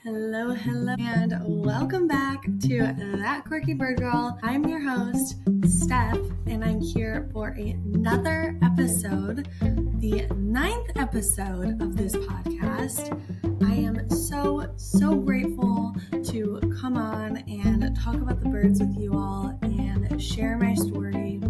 Hello, and welcome back to That Quirky Bird Girl. I'm your host, Steph, and I'm here for another episode, the 9th episode of this podcast. I am so grateful to come on and talk about the birds with you all and share my story.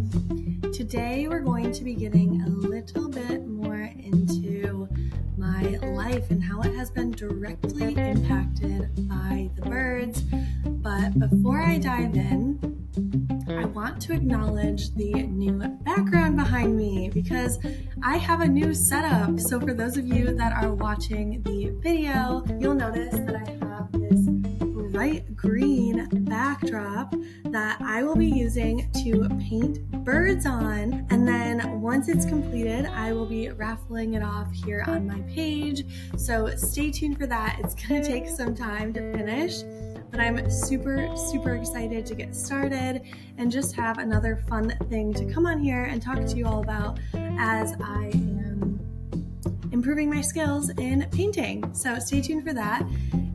Today, we're going to be getting a little bit more into my life and how it has been directly impacted by the birds. But before I dive in, I want to acknowledge the new background behind me because I have a new setup. So for those of you that are watching the video, you'll notice that I have this bright green backdrop that I will be using to paint birds on, and then once it's completed I will be raffling it off here on my page, so stay tuned for that. It's gonna take some time to finish, but I'm super excited to get started and just have another fun thing to come on here and talk to you all about as I am improving my skills in painting. So stay tuned for that.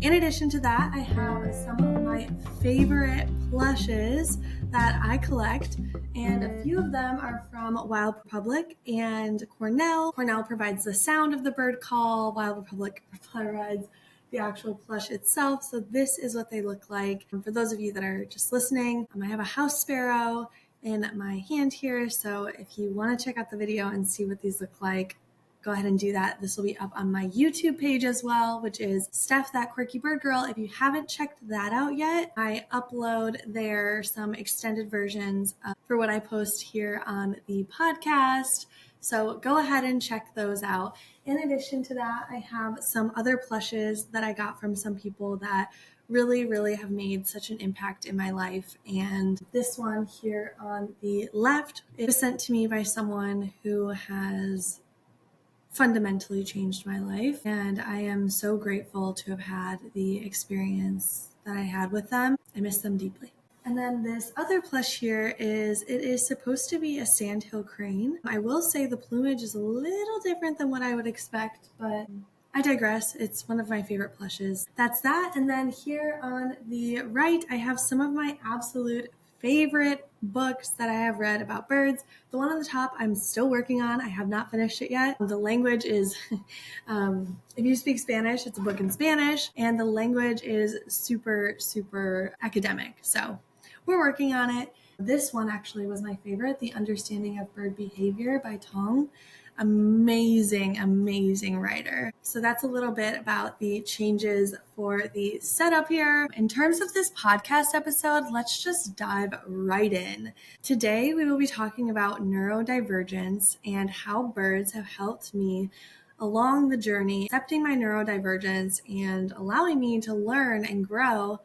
In addition to that, I have some of my favorite plushes that I collect, and a few of them are from Wild Republic and Cornell. Cornell provides the sound of the bird call. Wild Republic provides the actual plush itself. So this is what they look like. For those of you that are just listening, I have a house sparrow in my hand here. So if you want to check out the video and see what these look like, go ahead and do that. This will be up on my YouTube page as well, which is Steph That Quirky Bird Girl. If you haven't checked that out yet, I upload there some extended versions for what I post here on the podcast. So go ahead and check those out. In addition to that, I have some other plushes that I got from some people that really have made such an impact in my life. And this one here on the left is sent to me by someone who has fundamentally changed my life, and I am so grateful to have had the experience that I had with them. I miss them deeply. And then this other plush here it is supposed to be a sandhill crane. I will say the plumage is a little different than what I would expect, but I digress. It's one of my favorite plushes. That's that. And then here on the right, I have some of my absolute favorite books that I have read about birds. The one on the top I'm still working on. I have not finished it yet. The language is, if you speak Spanish, it's a book in Spanish, and the language is super academic. So we're working on it. This one actually was my favorite, The Understanding of Bird Behavior by Tong. Amazing writer. So that's a little bit about the changes for the setup here. In terms of this podcast episode, let's just dive right in. Today, we will be talking about neurodivergence and how birds have helped me along the journey, accepting my neurodivergence and allowing me to learn and grow.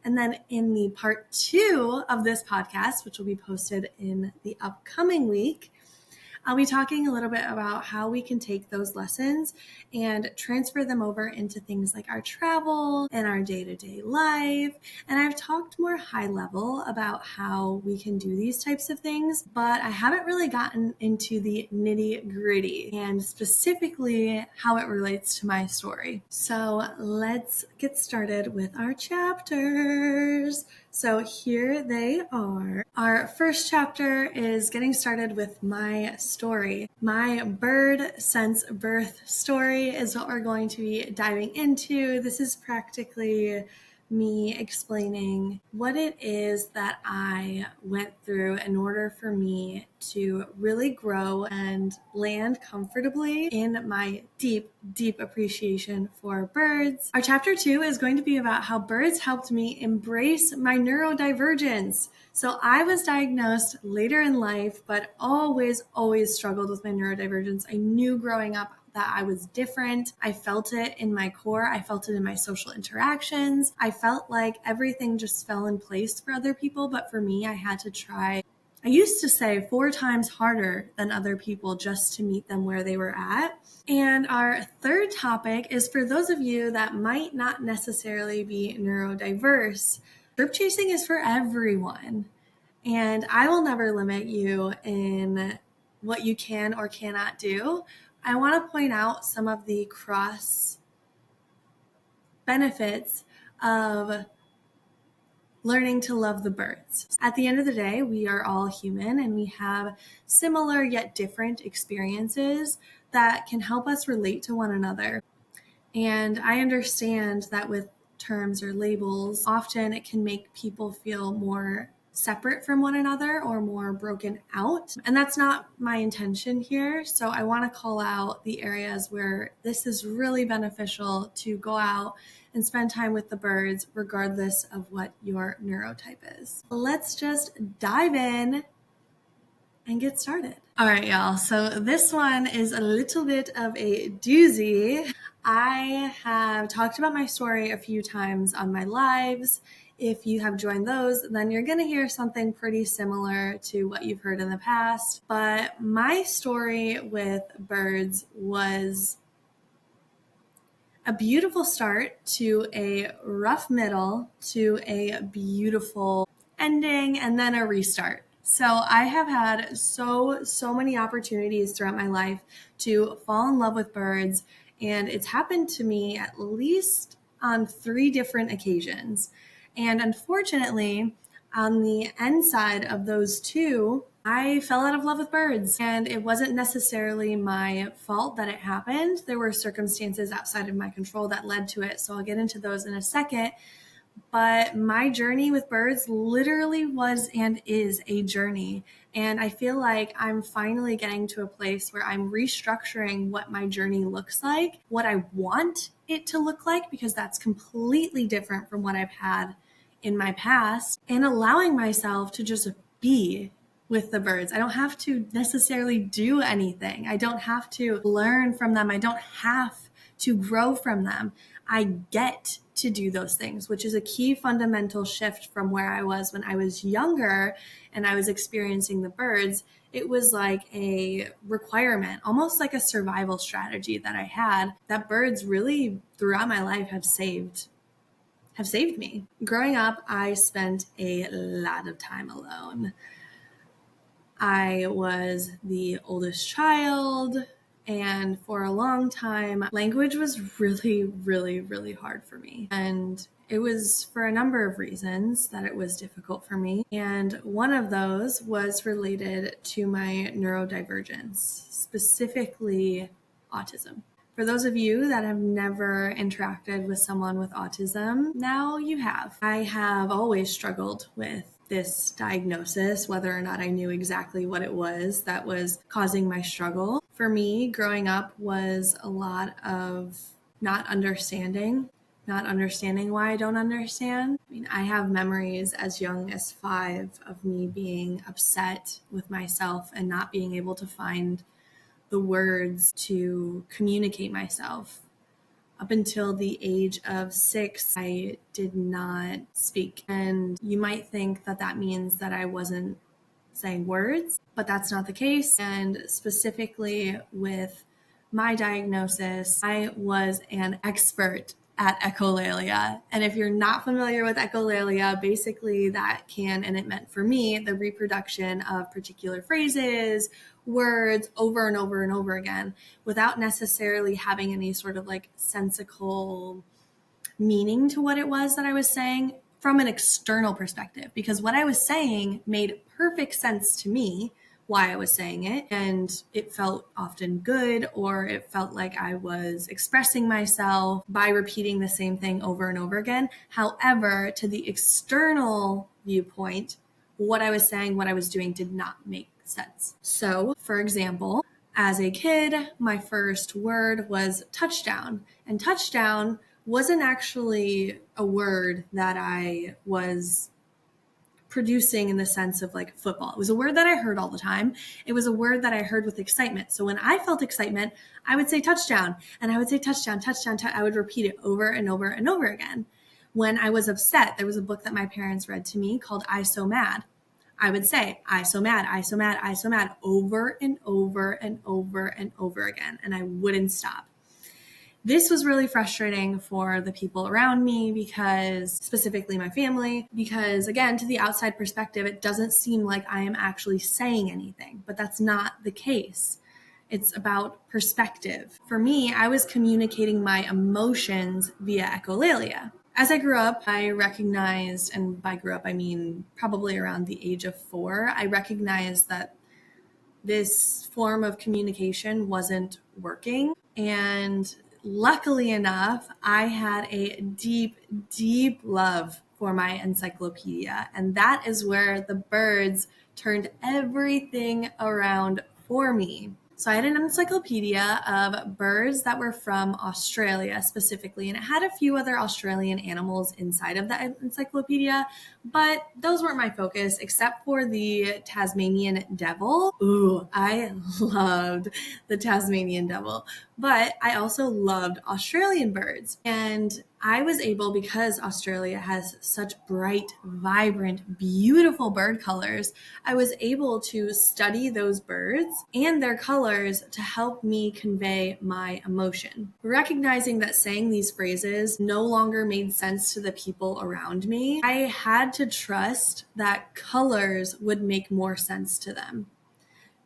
And then in the part 2 of this podcast, which will be posted in the upcoming week, I'll be talking a little bit about how we can take those lessons and transfer them over into things like our travel and our day-to-day life. And I've talked more high level about how we can do these types of things, but I haven't really gotten into the nitty-gritty and specifically how it relates to my story. So let's get started with our chapters. So here they are. Our first chapter is getting started with my story. My bird since birth story is what we're going to be diving into. This is practically me explaining what it is that I went through in order for me to really grow and land comfortably in my deep appreciation for birds. Our chapter 2 is going to be about how birds helped me embrace my neurodivergence. So I was diagnosed later in life, but always struggled with my neurodivergence. I knew growing up that I was different. I felt it in my core. I felt it in my social interactions. I felt like everything just fell in place for other people, but for me, I had to try. I used to say 4 times harder than other people just to meet them where they were at. And our third topic is for those of you that might not necessarily be neurodiverse. Chirp chasing is for everyone. And I will never limit you in what you can or cannot do. I want to point out some of the cross benefits of learning to love the birds. At the end of the day, we are all human and we have similar yet different experiences that can help us relate to one another. And I understand that with terms or labels, often it can make people feel more separate from one another or more broken out. And that's not my intention here. So I want to call out the areas where this is really beneficial to go out and spend time with the birds, regardless of what your neurotype is. Let's just dive in and get started. All right, y'all. So this one is a little bit of a doozy. I have talked about my story a few times on my lives. If you have joined those, then you're going to hear something pretty similar to what you've heard in the past. But my story with birds was a beautiful start to a rough middle to a beautiful ending and then a restart. So I have had so many opportunities throughout my life to fall in love with birds, and it's happened to me at least on 3 different occasions. And unfortunately, on the end side of those 2, I fell out of love with birds, and it wasn't necessarily my fault that it happened. There were circumstances outside of my control that led to it, so I'll get into those in a second. But my journey with birds literally was and is a journey. And I feel like I'm finally getting to a place where I'm restructuring what my journey looks like, what I want it to look like, because that's completely different from what I've had in my past, and allowing myself to just be with the birds. I don't have to necessarily do anything. I don't have to learn from them. I don't have to grow from them. I get to do those things, which is a key fundamental shift from where I was when I was younger and I was experiencing the birds. It was like a requirement, almost like a survival strategy that I had, that birds really throughout my life have saved me. Growing up, I spent a lot of time alone. I was the oldest child, and for a long time, language was really hard for me. And it was for a number of reasons that it was difficult for me. And one of those was related to my neurodivergence, specifically autism. For those of you that have never interacted with someone with autism, now you have. I have always struggled with this diagnosis, whether or not I knew exactly what it was that was causing my struggle. For me, growing up was a lot of not understanding why I don't understand. I mean, I have memories as young as 5 of me being upset with myself and not being able to find the words to communicate myself. Up until the age of 6, I did not speak. And you might think that that means that I wasn't saying words, but that's not the case. And specifically with my diagnosis, I was an expert at echolalia. And if you're not familiar with echolalia, basically that can, and it meant for me, the reproduction of particular phrases, words over and over and over again without necessarily having any sort of like sensical meaning to what it was that I was saying from an external perspective, because what I was saying made perfect sense to me why I was saying it, and it felt often good, or it felt like I was expressing myself by repeating the same thing over and over again. However, to the external viewpoint, what I was saying, what I was doing did not make sense. So, for example, as a kid, my first word was touchdown, and touchdown wasn't actually a word that I was producing in the sense of like football. It was a word that I heard all the time. It was a word that I heard with excitement. So when I felt excitement, I would say touchdown, and I would say touchdown, touchdown, I would repeat it over and over and over again. When I was upset, there was a book that my parents read to me called I So Mad. I would say, I so mad, I so mad, I so mad, over and over and over and over again, and I wouldn't stop. This was really frustrating for the people around me, because specifically my family, because again, to the outside perspective, it doesn't seem like I am actually saying anything, but that's not the case. It's about perspective. For me, I was communicating my emotions via echolalia. As I grew up, I recognized, and by grew up, I mean probably around the age of 4, I recognized that this form of communication wasn't working. And luckily enough, I had a deep, deep love for my encyclopedia. And that is where the birds turned everything around for me. So I had an encyclopedia of birds that were from Australia specifically, and it had a few other Australian animals inside of that encyclopedia, but those weren't my focus except for the Tasmanian devil. Ooh, I loved the Tasmanian devil, but I also loved Australian birds. And I was able, because Australia has such bright, vibrant, beautiful bird colors, I was able to study those birds and their colors to help me convey my emotion. Recognizing that saying these phrases no longer made sense to the people around me, I had to trust that colors would make more sense to them.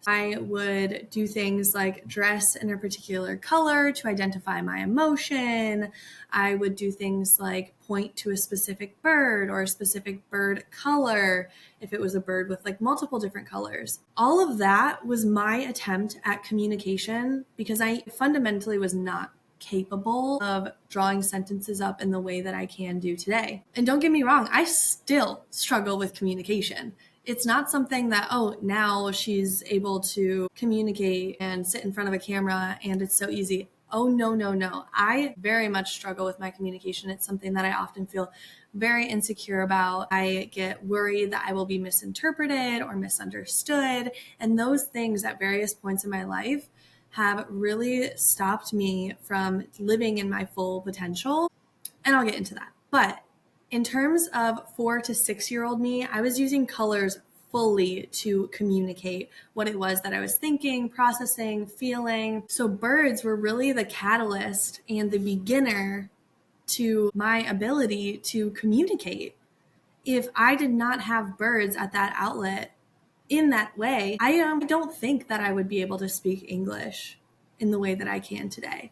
I would do things like dress in a particular color to identify my emotion. I would do things like point to a specific bird or a specific bird color if it was a bird with like multiple different colors. All of that was my attempt at communication because I fundamentally was not capable of drawing sentences up in the way that I can do today. And don't get me wrong, I still struggle with communication. It's not something that, oh, now she's able to communicate and sit in front of a camera and it's so easy. Oh, no, no, no. I very much struggle with my communication. It's something that I often feel very insecure about. I get worried that I will be misinterpreted or misunderstood. And those things at various points in my life have really stopped me from living in my full potential. And I'll get into that. But in terms of 4 to 6-year-old me, I was using colors fully to communicate what it was that I was thinking, processing, feeling. So birds were really the catalyst and the beginner to my ability to communicate. If I did not have birds at that outlet in that way, I don't think that I would be able to speak English in the way that I can today.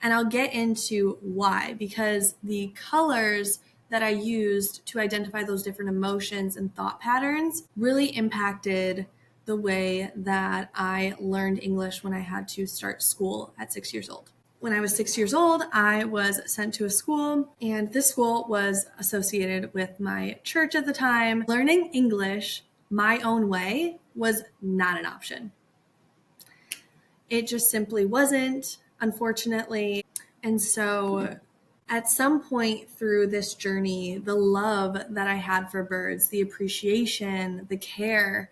And I'll get into why, because the colors that I used to identify those different emotions and thought patterns really impacted the way that I learned English when I had to start school at 6 years old. When I was 6 years old, I was sent to a school, and this school was associated with my church at the time. Learning English my own way was not an option. It just simply wasn't, unfortunately. And so at some point through this journey, the love that I had for birds, the appreciation, the care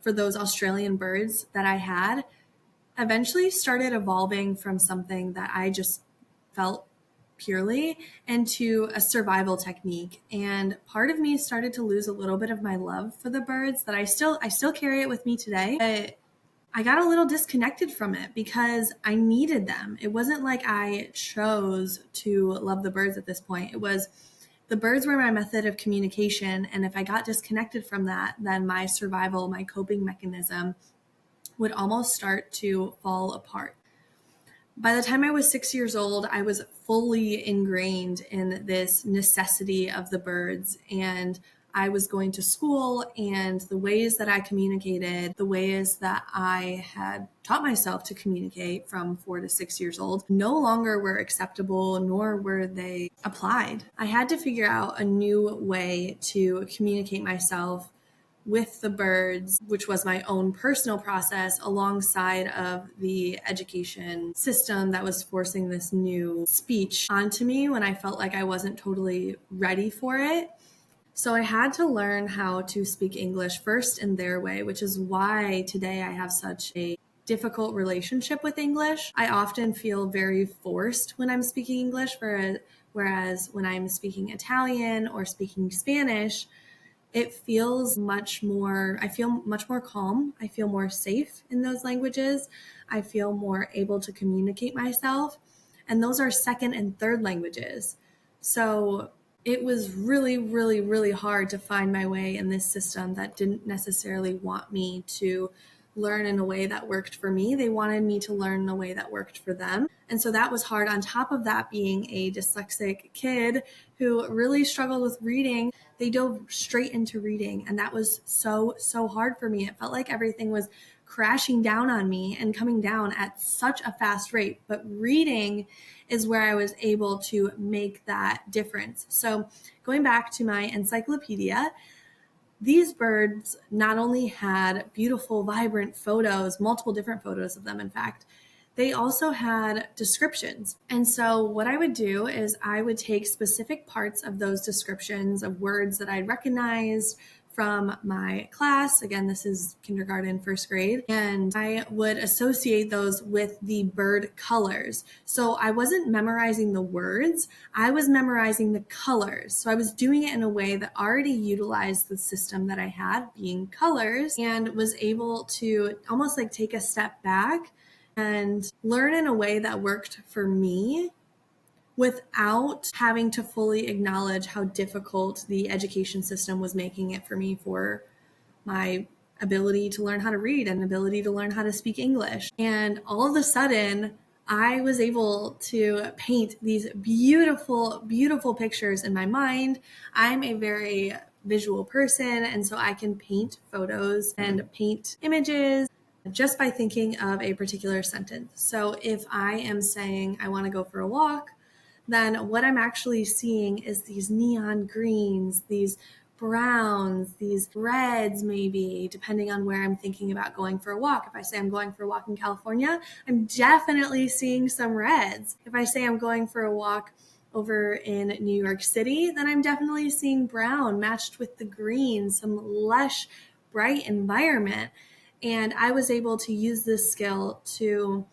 for those Australian birds that I had, eventually started evolving from something that I just felt purely into a survival technique. And part of me started to lose a little bit of my love for the birds that I still carry it with me today. But I got a little disconnected from it because I needed them. It wasn't like I chose to love the birds at this point. It was the birds were my method of communication. And if I got disconnected from that, then my survival, my coping mechanism would almost start to fall apart. By the time I was 6 years old, I was fully ingrained in this necessity of the birds, and I was going to school, and the ways that I communicated, the ways that I had taught myself to communicate from 4 to 6 years old no longer were acceptable, nor were they applied. I had to figure out a new way to communicate myself with the birds, which was my own personal process alongside of the education system that was forcing this new speech onto me when I felt like I wasn't totally ready for it. So I had to learn how to speak English first in their way, which is why today I have such a difficult relationship with English. I often feel very forced when I'm speaking English, whereas when I'm speaking Italian or speaking Spanish, it feels I feel much more calm. I feel more safe in those languages. I feel more able to communicate myself. And those are second and third languages. So it was really, really, really hard to find my way in this system that didn't necessarily want me to learn in a way that worked for me. They wanted me to learn in a way that worked for them. And so that was hard. On top of that, being a dyslexic kid who really struggled with reading, they dove straight into reading. And that was so hard for me. It felt like everything was crashing down on me and coming down at such a fast rate. But reading is where I was able to make that difference. So going back to my encyclopedia, these birds not only had beautiful, vibrant photos, multiple different photos of them, in fact, they also had descriptions. And so what I would do is I would take specific parts of those descriptions of words that I'd recognized from my class. Again, this is kindergarten, first grade. And I would associate those with the bird colors. So I wasn't memorizing the words, I was memorizing the colors. So I was doing it in a way that already utilized the system that I had, being colors, and was able to almost like take a step back and learn in a way that worked for me without having to fully acknowledge how difficult the education system was making it for me for my ability to learn how to read and ability to learn how to speak English. And all of a sudden, I was able to paint these beautiful, beautiful pictures in my mind. I'm a very visual person, and so I can paint photos and paint images just by thinking of a particular sentence. So if I am saying I want to go for a walk, then what I'm actually seeing is these neon greens, these browns, these reds, maybe, depending on where I'm thinking about going for a walk. If I say I'm going for a walk in California, I'm definitely seeing some reds. If I say I'm going for a walk over in New York City, then I'm definitely seeing brown matched with the green, some lush, bright environment. And I was able to use this skill to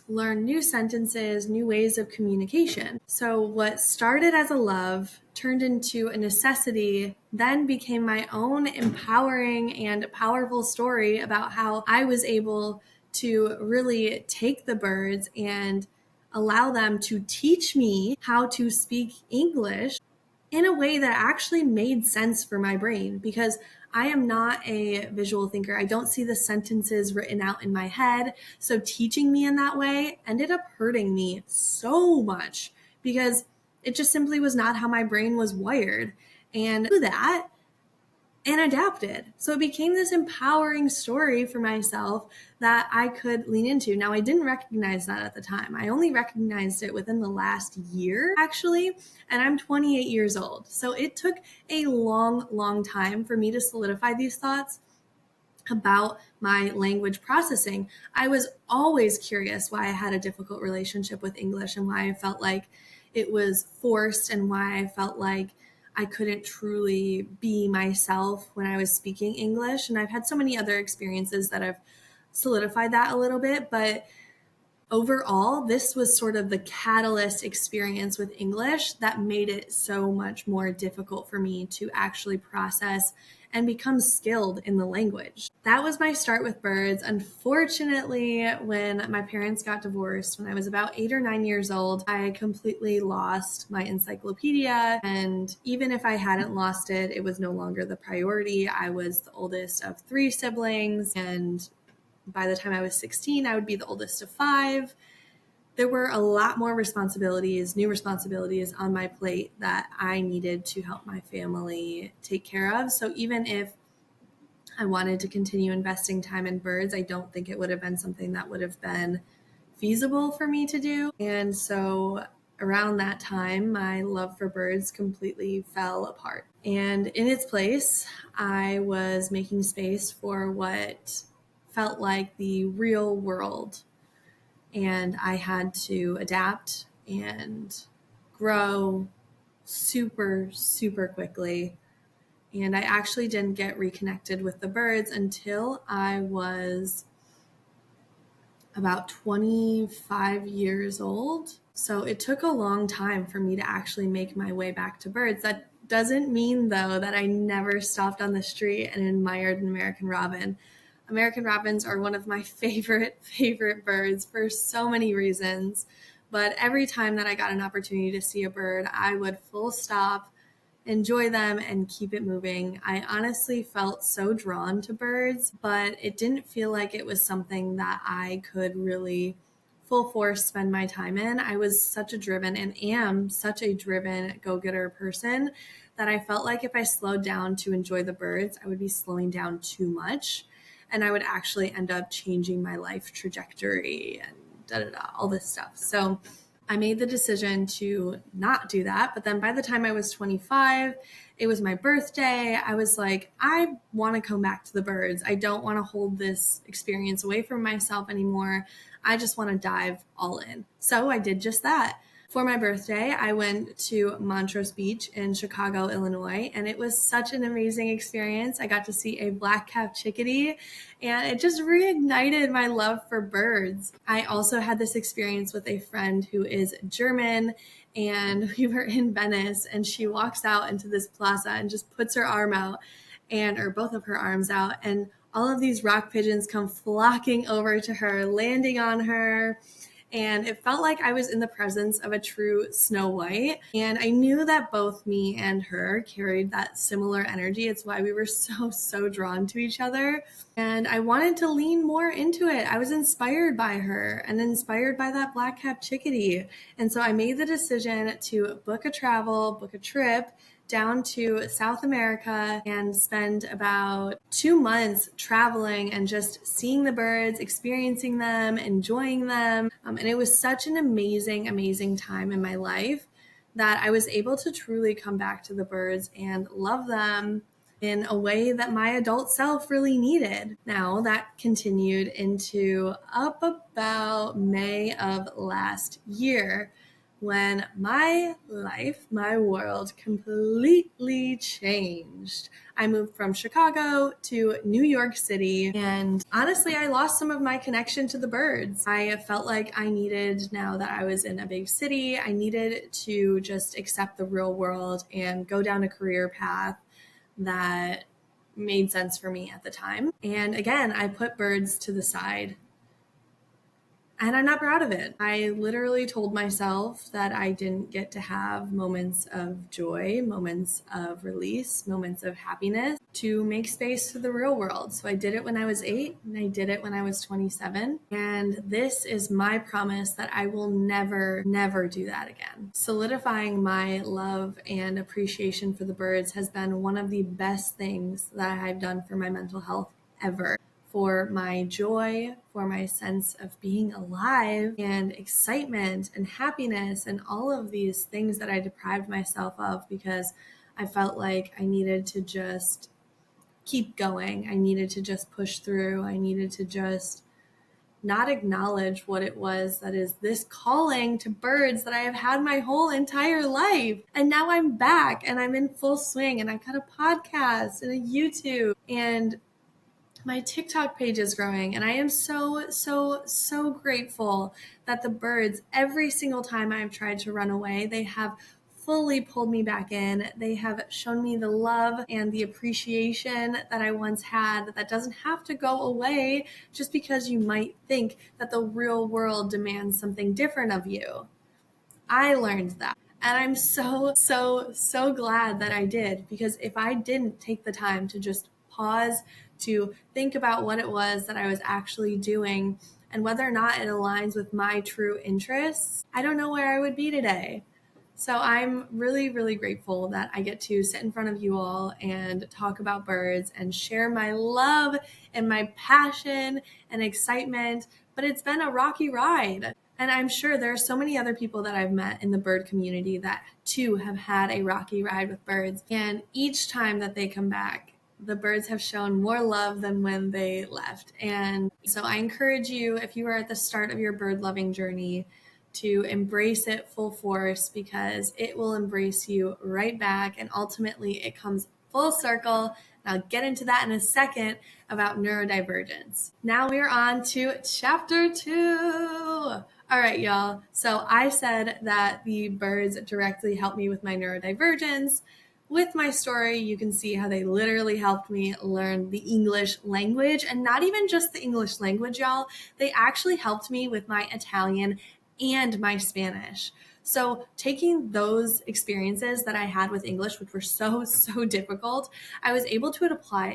learn new sentences, new ways of communication. So what started as a love turned into a necessity, then became my own empowering and powerful story about how I was able to really take the birds and allow them to teach me how to speak English in a way that actually made sense for my brain, because I am not a visual thinker. I don't see the sentences written out in my head. So teaching me in that way ended up hurting me so much because it just simply was not how my brain was wired. And do that and adapted. So it became this empowering story for myself that I could lean into. Now, I didn't recognize that at the time. I only recognized it within the last year, actually, and I'm 28 years old. So it took a long time for me to solidify these thoughts about my language processing. I was always curious why I had a difficult relationship with English and why I felt like it was forced and why I felt like I couldn't truly be myself when I was speaking English. And I've had so many other experiences that have solidified that a little bit, but overall, this was sort of the catalyst experience with English that made it so much more difficult for me to actually process and become skilled in the language. That was my start with birds. Unfortunately, when my parents got divorced, when I was about 8 or 9 years old, I completely lost my encyclopedia. And even if I hadn't lost it, it was no longer the priority. I was the oldest of 3 siblings, and by the time I was 16, I would be the oldest of 5. There were a lot more responsibilities, new responsibilities on my plate that I needed to help my family take care of. So even if I wanted to continue investing time in birds, I don't think it would have been something that would have been feasible for me to do. And so around that time, my love for birds completely fell apart. And in its place, I was making space for what felt like the real world. And I had to adapt and grow super quickly. And I actually didn't get reconnected with the birds until I was about 25 years old. So it took a long time for me to actually make my way back to birds. That doesn't mean, though, that I never stopped on the street and admired an American robin. American robins are one of my favorite birds for so many reasons. But every time that I got an opportunity to see a bird, I would full stop, enjoy them and keep it moving. I honestly felt so drawn to birds, but it didn't feel like it was something that I could really full force spend my time in. I was such a driven and am such a driven go-getter person that I felt like if I slowed down to enjoy the birds, I would be slowing down too much and I would actually end up changing my life trajectory and all this stuff. So I made the decision to not do that. But then by the time I was 25, it was my birthday. I was like, I want to come back to the birds. I don't want to hold this experience away from myself anymore. I just want to dive all in. So I did just that. For my birthday, I went to Montrose Beach in Chicago, Illinois, and it was such an amazing experience. I got to see a black-capped chickadee, and it just reignited my love for birds. I also had this experience with a friend who is German, and we were in Venice, and she walks out into this plaza and just puts her arm out, or both of her arms out, and all of these rock pigeons come flocking over to her, landing on her. And it felt like I was in the presence of a true Snow White. And I knew that both me and her carried that similar energy. It's why we were so drawn to each other. And I wanted to lean more into it. I was inspired by her and inspired by that black-capped chickadee. And so I made the decision to book a trip down to South America and spend about 2 months traveling and just seeing the birds, experiencing them, enjoying them. And it was such an amazing time in my life that I was able to truly come back to the birds and love them in a way that my adult self really needed. Now that continued into up about May of last year, when my life, my world completely changed. I moved from Chicago to New York City, and honestly, I lost some of my connection to the birds. I felt like I needed, now that I was in a big city, I needed to just accept the real world and go down a career path that made sense for me at the time. And again, I put birds to the side. And I'm not proud of it. I literally told myself that I didn't get to have moments of joy, moments of release, moments of happiness to make space for the real world. So I did it when I was 8 and I did it when I was 27. And this is my promise that I will never do that again. Solidifying my love and appreciation for the birds has been one of the best things that I've done for my mental health ever. For my joy, for my sense of being alive and excitement and happiness and all of these things that I deprived myself of because I felt like I needed to just keep going. I needed to just push through. I needed to just not acknowledge what it was that is this calling to birds that I have had my whole entire life. And now I'm back and I'm in full swing and I've got a podcast and a YouTube and my TikTok page is growing, and I am so grateful that the birds, every single time I've tried to run away, they have fully pulled me back in. They have shown me the love and the appreciation that I once had that doesn't have to go away just because you might think that the real world demands something different of you. I learned that. And I'm so glad that I did, because if I didn't take the time to just pause to think about what it was that I was actually doing and whether or not it aligns with my true interests, I don't know where I would be today. So I'm really grateful that I get to sit in front of you all and talk about birds and share my love and my passion and excitement, but it's been a rocky ride. And I'm sure there are so many other people that I've met in the bird community that too have had a rocky ride with birds. And each time that they come back, the birds have shown more love than when they left. And so I encourage you, if you are at the start of your bird loving journey, to embrace it full force, because it will embrace you right back. And ultimately it comes full circle. And I'll get into that in a second about neurodivergence. Now we're on to chapter 2. All right, y'all. So I said that the birds directly helped me with my neurodivergence. With my story, you can see how they literally helped me learn the English language, and not even just the English language, y'all. They actually helped me with my Italian and my Spanish. So taking those experiences that I had with English, which were so difficult, I was able to apply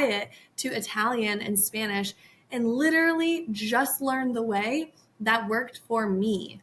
it to Italian and Spanish, and literally just learn the way that worked for me.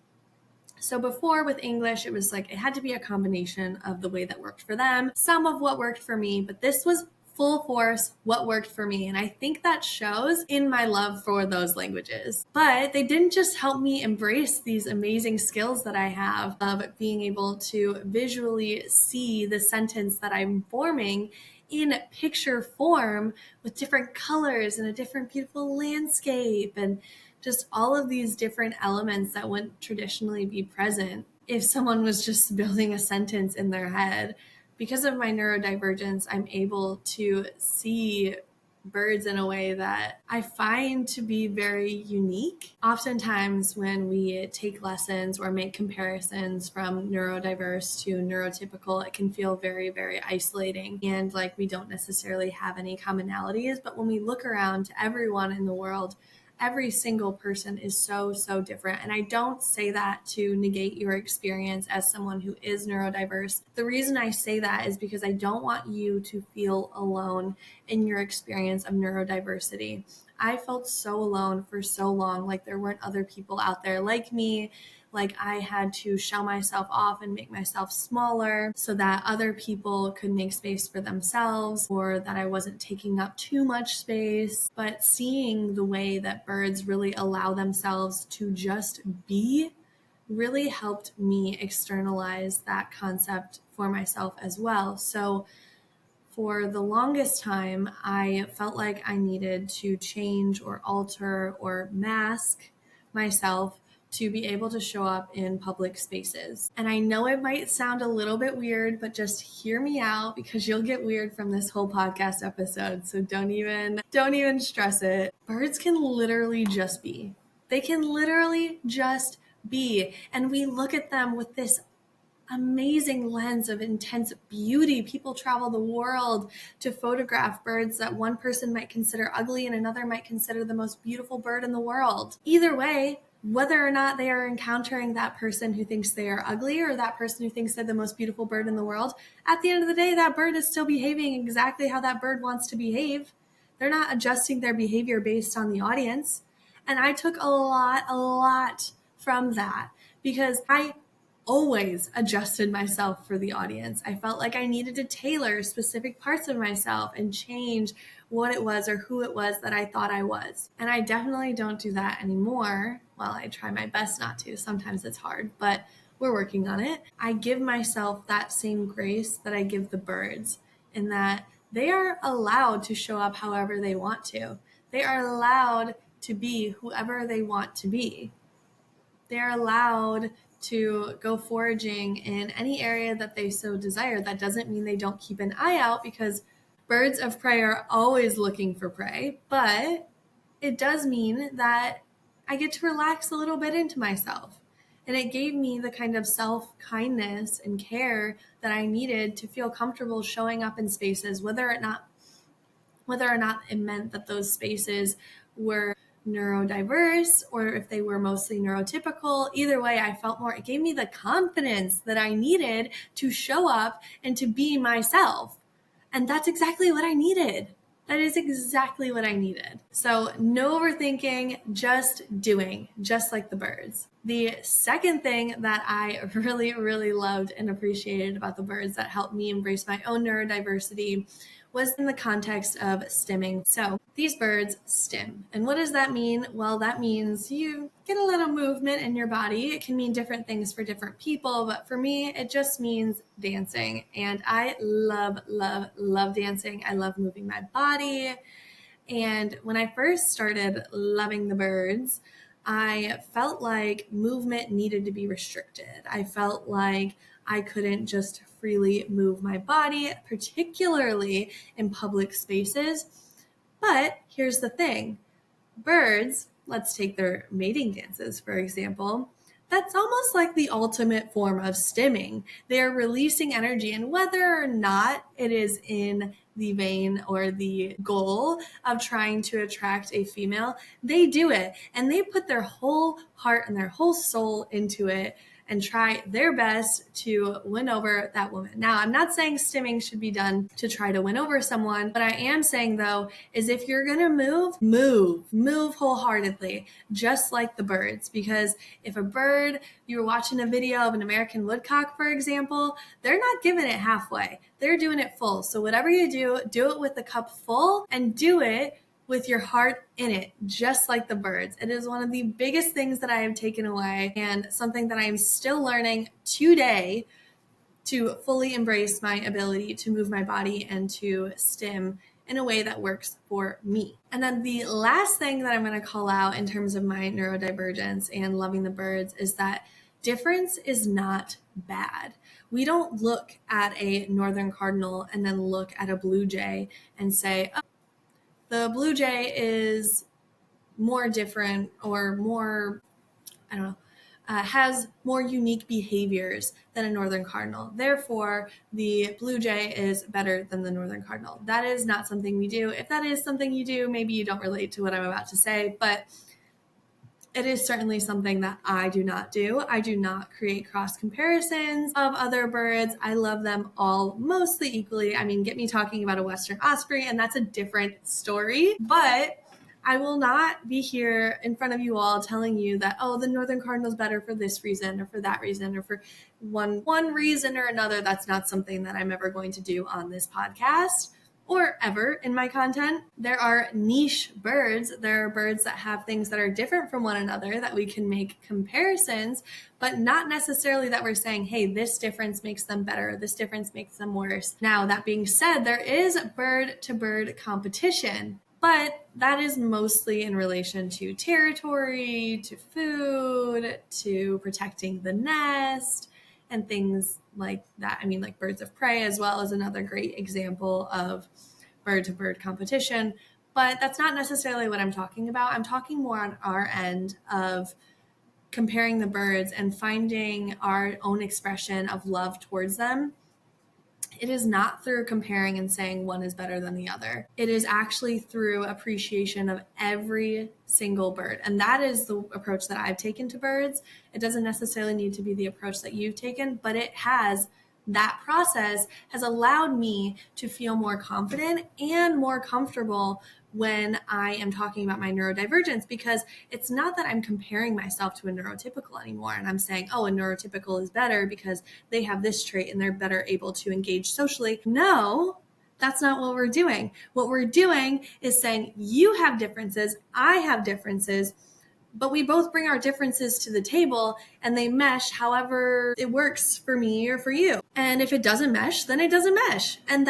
So before with English, it was like it had to be a combination of the way that worked for them, some of what worked for me, but this was full force what worked for me. And I think that shows in my love for those languages. But they didn't just help me embrace these amazing skills that I have of being able to visually see the sentence that I'm forming in picture form with different colors and a different beautiful landscape and just all of these different elements that wouldn't traditionally be present if someone was just building a sentence in their head. Because of my neurodivergence, I'm able to see birds in a way that I find to be very unique. Oftentimes when we take lessons or make comparisons from neurodiverse to neurotypical, it can feel very isolating and like we don't necessarily have any commonalities. But when we look around to everyone in the world, every single person is so different. And I don't say that to negate your experience as someone who is neurodiverse. The reason I say that is because I don't want you to feel alone in your experience of neurodiversity. I felt so alone for so long, like there weren't other people out there like me. Like I had to shell myself off and make myself smaller so that other people could make space for themselves, or that I wasn't taking up too much space. But seeing the way that birds really allow themselves to just be really helped me externalize that concept for myself as well. So for the longest time, I felt like I needed to change or alter or mask myself to be able to show up in public spaces. And I know it might sound a little bit weird, but just hear me out because you'll get weird from this whole podcast episode. So don't even stress it. Birds can literally just be. They can literally just be. And we look at them with this amazing lens of intense beauty. People travel the world to photograph birds that one person might consider ugly and another might consider the most beautiful bird in the world. Either way, whether or not they are encountering that person who thinks they are ugly or that person who thinks they're the most beautiful bird in the world, at the end of the day, that bird is still behaving exactly how that bird wants to behave. They're not adjusting their behavior based on the audience. And I took a lot from that because I always adjusted myself for the audience. I felt like I needed to tailor specific parts of myself and change what it was or who it was that I thought I was. And I definitely don't do that anymore. Well, I try my best not to. Sometimes it's hard, but we're working on it. I give myself that same grace that I give the birds, in that they are allowed to show up however they want to. They are allowed to be whoever they want to be. They're allowed to go foraging in any area that they so desire. That doesn't mean they don't keep an eye out, because birds of prey are always looking for prey, but it does mean that I get to relax a little bit into myself. And it gave me the kind of self-kindness and care that I needed to feel comfortable showing up in spaces, whether or not it meant that those spaces were neurodiverse or if they were mostly neurotypical. Either way, I felt more, it gave me the confidence that I needed to show up and to be myself. And that's exactly what I needed. That is exactly what I needed. So no overthinking, just doing, just like the birds. The second thing that I really loved and appreciated about the birds that helped me embrace my own neurodiversity was in the context of stimming. So these birds stim. And what does that mean? Well, that means you get a little movement in your body. It can mean different things for different people, but for me, it just means dancing. And I love dancing. I love moving my body. And when I first started loving the birds, I felt like movement needed to be restricted. I felt like I couldn't just freely move my body, particularly in public spaces. But here's the thing. Birds, let's take their mating dances, for example. That's almost like the ultimate form of stimming. They're releasing energy, and whether or not it is in the vein or the goal of trying to attract a female, they do it, and they put their whole heart and their whole soul into it. and try their best to win over that woman. Now, I'm not saying stimming should be done to try to win over someone. What I am saying though is if you're going to move wholeheartedly, just like the birds. Because if a bird, you were watching a video of an American woodcock, for example, they're not giving it halfway. They're doing it full. So whatever you do it with the cup full and do it with your heart in it, just like the birds. It is one of the biggest things that I have taken away and something that I am still learning today to fully embrace my ability to move my body and to stim in a way that works for me. And then the last thing that I'm going to call out in terms of my neurodivergence and loving the birds is that difference is not bad. We don't look at a northern cardinal and then look at a blue jay and say, oh, the blue jay is more different or more, has more unique behaviors than a northern cardinal. Therefore, the blue jay is better than the northern cardinal. That is not something we do. If that is something you do, maybe you don't relate to what I'm about to say, but it is certainly something that I do not do. I do not create cross comparisons of other birds. I love them all mostly equally. I mean, get me talking about a Western osprey, and that's a different story. But I will not be here in front of you all telling you that, oh, the northern cardinal is better for this reason or for that reason or for one reason or another. That's not something that I'm ever going to do on this podcast or ever in my content. There are niche birds. There are birds that have things that are different from one another that we can make comparisons, but not necessarily that we're saying, hey, this difference makes them better, this difference makes them worse. Now, that being said, there is bird-to-bird competition, but that is mostly in relation to territory, to food, to protecting the nest, and things like that. I mean, like birds of prey as well is another great example of bird-to-bird competition, but that's not necessarily what I'm talking about. I'm talking more on our end of comparing the birds and finding our own expression of love towards them. It is not through comparing and saying one is better than the other. It is actually through appreciation of every single bird. And that is the approach that I've taken to birds. It doesn't necessarily need to be the approach that you've taken, but that process has allowed me to feel more confident and more comfortable when I am talking about my neurodivergence, because it's not that I'm comparing myself to a neurotypical anymore and I'm saying, oh, a neurotypical is better because they have this trait and they're better able to engage socially. No, that's not what we're doing. What we're doing is saying you have differences, I have differences, but we both bring our differences to the table and they mesh however it works for me or for you. And if it doesn't mesh, then it doesn't mesh. And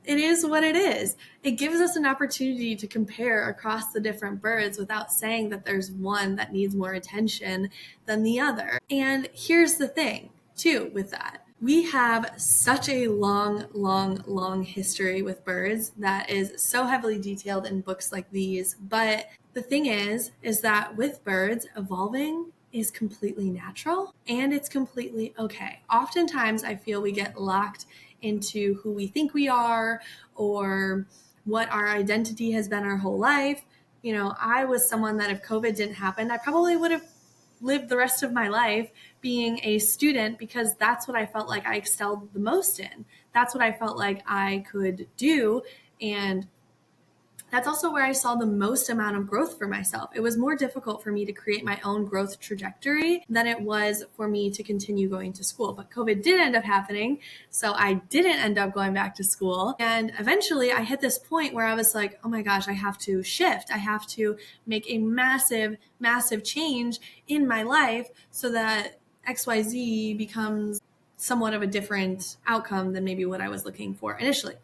it is what it is. It gives us an opportunity to compare across the different birds without saying that there's one that needs more attention than the other. And here's the thing, too, with that. We have such a long history with birds that is so heavily detailed in books like these. But the thing is that with birds, evolving is completely natural and it's completely okay. Oftentimes, I feel we get locked into who we think we are or what our identity has been our whole life. You know, I was someone that if COVID didn't happen, I probably would have lived the rest of my life being a student because that's what I felt like I excelled the most in. That's what I felt like I could do. And that's also where I saw the most amount of growth for myself. It was more difficult for me to create my own growth trajectory than it was for me to continue going to school. But COVID did end up happening, so I didn't end up going back to school. And eventually I hit this point where I was like, oh my gosh, I have to shift. I have to make a massive change in my life so that XYZ becomes somewhat of a different outcome than maybe what I was looking for initially.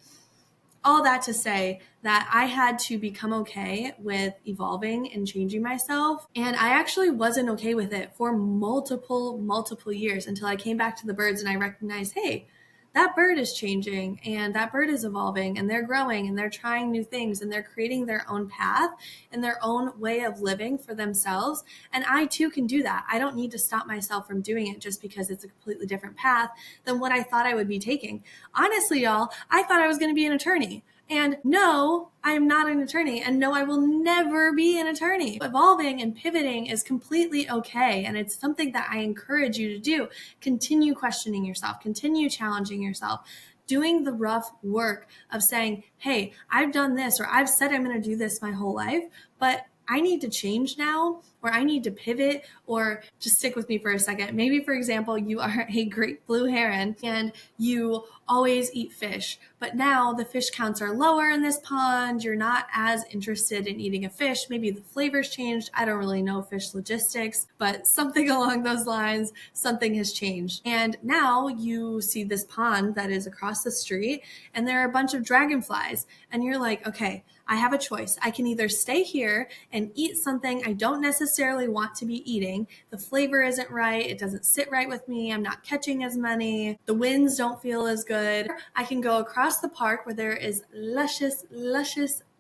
All that to say that I had to become okay with evolving and changing myself. And I actually wasn't okay with it for multiple years until I came back to the birds and I recognized, hey, that bird is changing and that bird is evolving and they're growing and they're trying new things and they're creating their own path and their own way of living for themselves. And I too can do that. I don't need to stop myself from doing it just because it's a completely different path than what I thought I would be taking. Honestly, y'all, I thought I was going to be an attorney. And no, I am not an attorney, and no, I will never be an attorney. Evolving and pivoting is completely okay, and it's something that I encourage you to do. Continue questioning yourself, continue challenging yourself, doing the rough work of saying, hey, I've done this, or I've said I'm going to do this my whole life, but I need to change now, or I need to pivot, or just stick with me for a second. Maybe, for example, you are a great blue heron and you always eat fish, but now the fish counts are lower in this pond. You're not as interested in eating a fish. Maybe the flavor's changed. I don't really know fish logistics, but something along those lines, something has changed. And now you see this pond that is across the street and there are a bunch of dragonflies. And you're like, okay, I have a choice. I can either stay here and eat something I don't necessarily want to be eating. The flavor isn't right. It doesn't sit right with me. I'm not catching as many. The winds don't feel as good. I can go across the park where there is luscious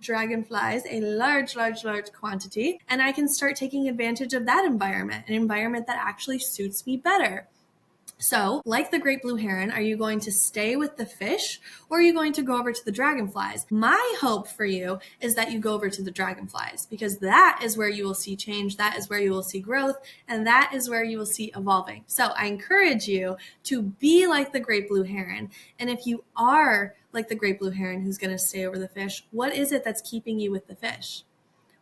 dragonflies, a large quantity, and I can start taking advantage of that environment, an environment that actually suits me better. So, like the great blue heron, are you going to stay with the fish or are you going to go over to the dragonflies? My hope for you is that you go over to the dragonflies, because that is where you will see change, that is where you will see growth, and that is where you will see evolving. So I encourage you to be like the great blue heron. And if you are like the great blue heron who's going to stay over the fish, what is it that's keeping you with the fish?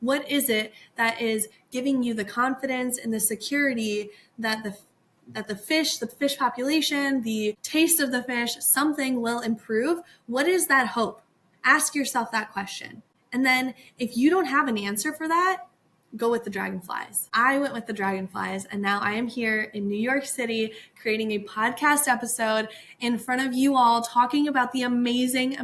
What is it that is giving you the confidence and the security that the fish population, the taste of the fish, something will improve? What is that hope? Ask yourself that question. And then if you don't have an answer for that, go with the dragonflies. I went with the dragonflies, and now I am here in New York City creating a podcast episode in front of you all talking about the amazing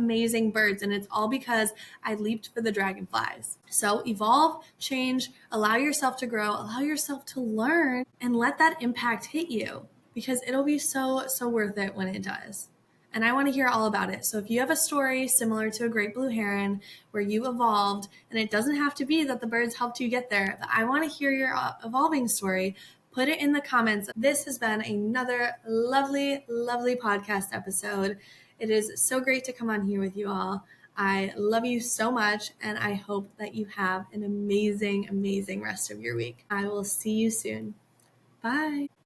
birds. And it's all because I leaped for the dragonflies. So evolve, change, allow yourself to grow, allow yourself to learn, and let that impact hit you, because it'll be so worth it when it does. And I want to hear all about it. So if you have a story similar to a great blue heron where you evolved, and it doesn't have to be that the birds helped you get there, but I want to hear your evolving story, put it in the comments. This has been another lovely podcast episode. It is so great to come on here with you all. I love you so much, and I hope that you have an amazing rest of your week. I will see you soon. Bye.